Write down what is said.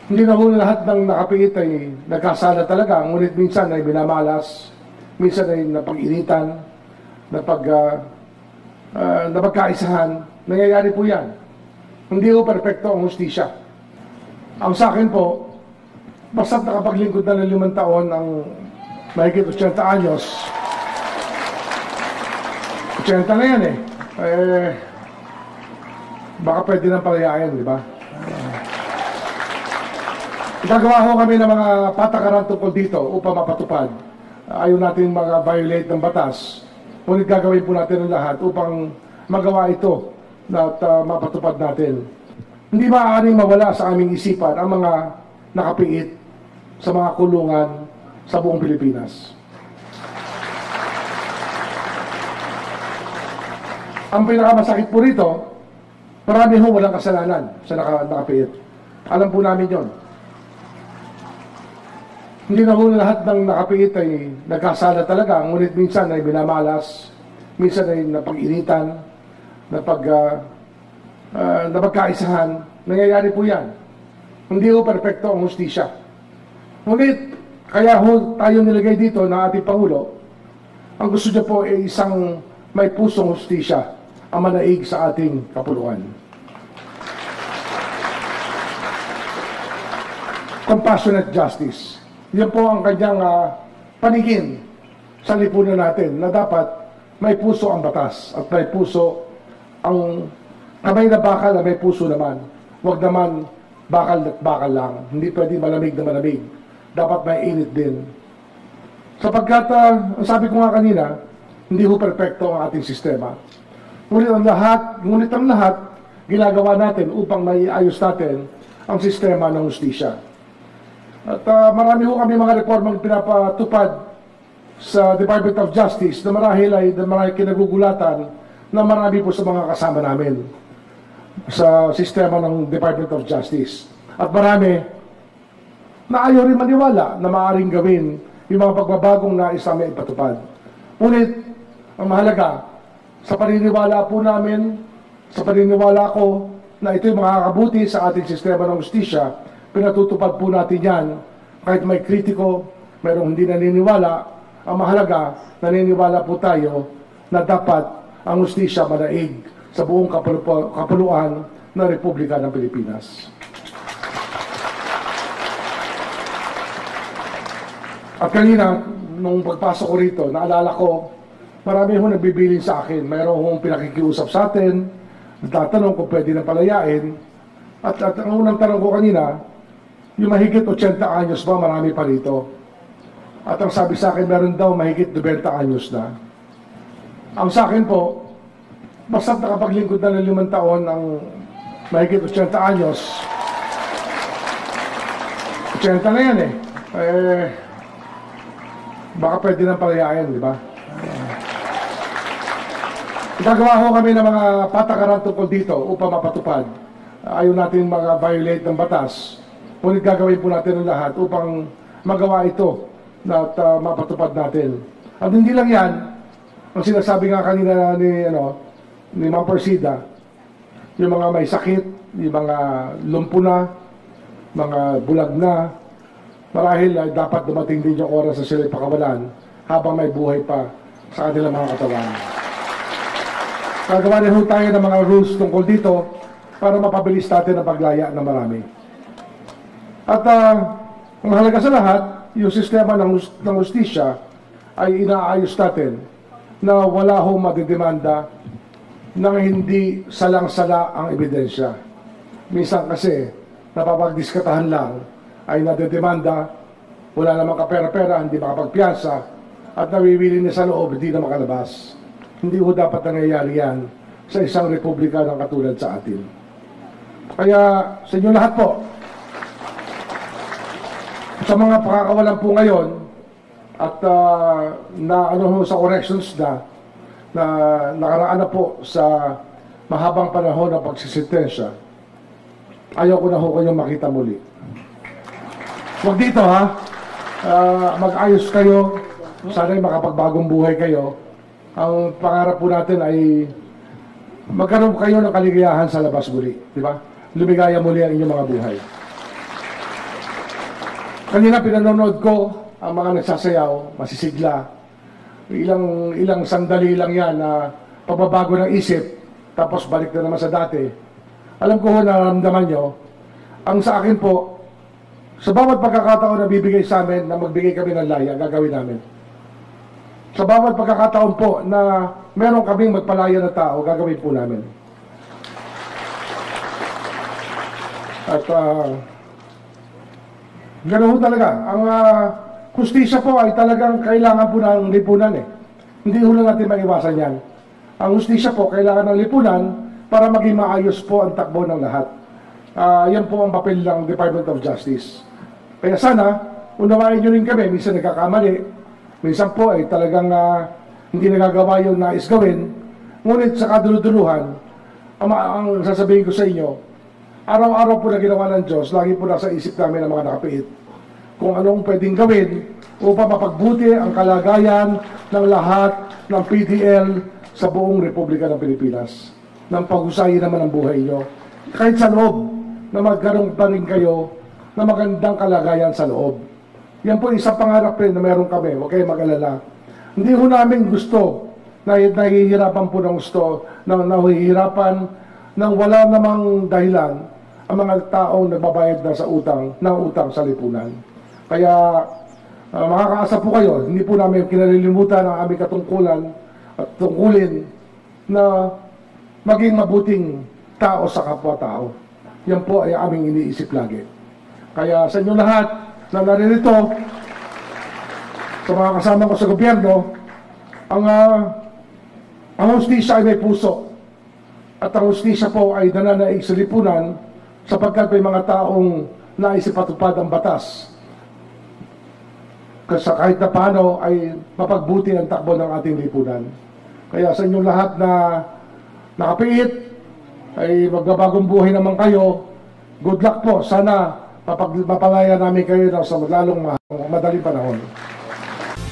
Hindi na ho lahat ng nakapiit ay nagkasala talaga, ngunit minsan ay binamalas, minsan ay napag-initan, napagkaisahan. Nangyayari po yan. Hindi ho perfecto ang hustisya. Ang sa akin po, basta't nakapaglingkod na ng 5 taon ang mahigit 80 anyos, 80 na yan baka pwede nang palayain, di ba? Gagawa ho kami ng mga patakaran tungkol dito upang mapatupad. Ayaw natin violate ng batas. Ngunit gagawin po natin ang lahat upang magawa ito at mapatupad natin. Hindi maaaring mawala sa aming isipan ang mga nakapiit sa mga kulungan sa buong Pilipinas. Ang pinakamasakit po rito, marami ho walang kasalanan sa nakapiit. Alam po namin yon. Hindi na ho lahat ng nakapiit ay nagkasala talaga, ngunit minsan ay binamalas, minsan ay napag-initan, napagkaisahan. Nangyayari po yan. Hindi ho perfecto ang hustisya. Ngunit, kaya ho tayo nilagay dito ng ating Pangulo, ang gusto niya po ay isang may pusong hustisya ang manaig sa ating kapuluan. Compassionate justice. Yan po ang kanyang paningin sa lipunan natin na dapat may puso ang batas at may puso ang kamay na bakal na may puso naman. Huwag naman bakal at bakal lang. Hindi pwede malamig na malamig. Dapat may init din. Sapagkat, ang sabi ko nga kanina, hindi ho perfecto ang ating sistema. Ngunit ang lahat ginagawa natin upang maiayos natin ang sistema ng hustisya. At marami ho kami mga reformang pinapatupad sa Department of Justice na marahil kinagugulatan na marami po sa mga kasama namin sa sistema ng Department of Justice. At marami na ayaw rin maniwala na maaaring gawin yung mga pagbabagong nais namin ipatupad. Ngunit, ang mahalaga, sa paniniwala po namin, sa paniniwala ko na ito'y makakabuti sa ating sistema ng hustisya, pinatutupad po natin yan. Kahit may kritiko, mayroong hindi naniniwala, ang mahalaga, naniniwala po tayo na dapat ang hustisya manaig sa buong kapuluan ng Republika ng Pilipinas. At kanina, nung pagpasok ko rito, naalala ko, marami ho nagbibilin sa akin. Mayroon hong pinakikiusap sa atin, nagtatanong kung pwede na palayain. At ang unang tanong ko kanina, yung mahigit 80 anyos ba, marami pa rito. At ang sabi sa akin, meron daw mahigit 90 anyos na. Ang sa akin po, basta't nakapaglingkod na ng 5 taon ang mahigit 80 anyos, 80 na yan baka pwede nang palayain, di ba? Gagawa ho kami ng mga patakaran tungkol dito upang mapatupad. Ayaw natin violate ng batas. Ngunit gagawin po natin ang lahat upang magawa ito at mapatupad natin. At hindi lang yan, ang sinasabi nga kanina ni Ma'am Persida, yung mga may sakit, yung mga lumpo na, mga bulag na, marahil dapat dumating din yung oras na sila'y pakawalan habang may buhay pa sa kanilang mga katawan. Gagawa rin ho tayo ng mga rules tungkol dito para mapabilis natin ang paglaya ng marami. At ang mahalaga sa lahat, yung sistema ng hustisya ay inaayos natin na wala ho madidemanda nang hindi salang-sala ang ebidensya. Minsan kasi, napapagdiskatahan lang, ay nadedemanda, wala namang kapera-pera, hindi makapagpiyansa, at nawiwili na sa loob, hindi na makalabas. Hindi ho dapat nangyayari yan sa isang republika ng katulad sa atin. Kaya sa inyo lahat po, sa mga pakakawalan po ngayon, at sa corrections na nakaraan na po sa mahabang panahon ng pagsisintensya, ayaw ko na ho kayong makita muli. Huwag dito mag-ayos kayo, sana'y makapagbagong buhay kayo. Ang pangarap po natin ay magkaroon kayo ng kaligayahan sa labas muli, di ba? Lumigaya muli ang inyong mga buhay. Kanina pinanonood ko ang mga nagsasayaw, masisigla. Ilang sandali lang yan na pagbabago ng isip, tapos balik na naman sa dati. Alam ko nararamdaman nyo, ang sa akin po, sa bawat pagkakataon na bibigay sa amin na magbigay kami ng laya, gagawin namin. Sa bawat pagkakataon po na meron kaming magpalaya na tao, gagawin po namin. At ganoon talaga. Ang hustisya po ay talagang kailangan po ng lipunan eh. Hindi ho lang natin maiwasan yan. Ang hustisya po kailangan ng lipunan para maging maayos po ang takbo ng lahat. Yan po ang papel ng Department of Justice. Kaya sana, unawain nyo rin kami, minsan nagkakamali, minsan po ay talagang hindi nagagawa yung nais gawin, ngunit sa kaduluduluhan, ang sasabihin ko sa inyo, araw-araw po na ginawa ng Diyos, lagi po nasa isip namin ng mga nakapiit kung anong pwedeng gawin upang mapagbuti ang kalagayan ng lahat ng PDL sa buong Republika ng Pilipinas. Nang pag-usayin naman ang buhay nyo. Kahit sa loob, na magkaroon pa rin kayo na magandang kalagayan sa loob. Yan po isang pangarap rin na meron kami. Huwag kayong mag-alala. Hindi ho namin gusto na nahihirapan po ng gusto, na nahihirapan nang wala namang dahilan ang mga taong nagbabayad na sa utang, ng utang sa lipunan. Kaya makakaasa po kayo, hindi po namin kinalilimutan ang aming katungkulan at tungkulin na maging mabuting tao sa kapwa-tao. Yan po ay aming iniisip lagi. Kaya sa inyo lahat na naririto, sa mga kasama ko sa gobyerno, ang hustisya ay may puso. At ang hustisya po ay nananaig sa lipunan sapagkat may mga taong nais ipatupad ang batas. Kasi kahit na paano ay mapagbuti ang takbo ng ating lipunan. Kaya sa inyong lahat na nakapiit, ay magbabagong buhay naman kayo. Good luck po. Sana mapalaya namin kayo sa lalong madaling panahon.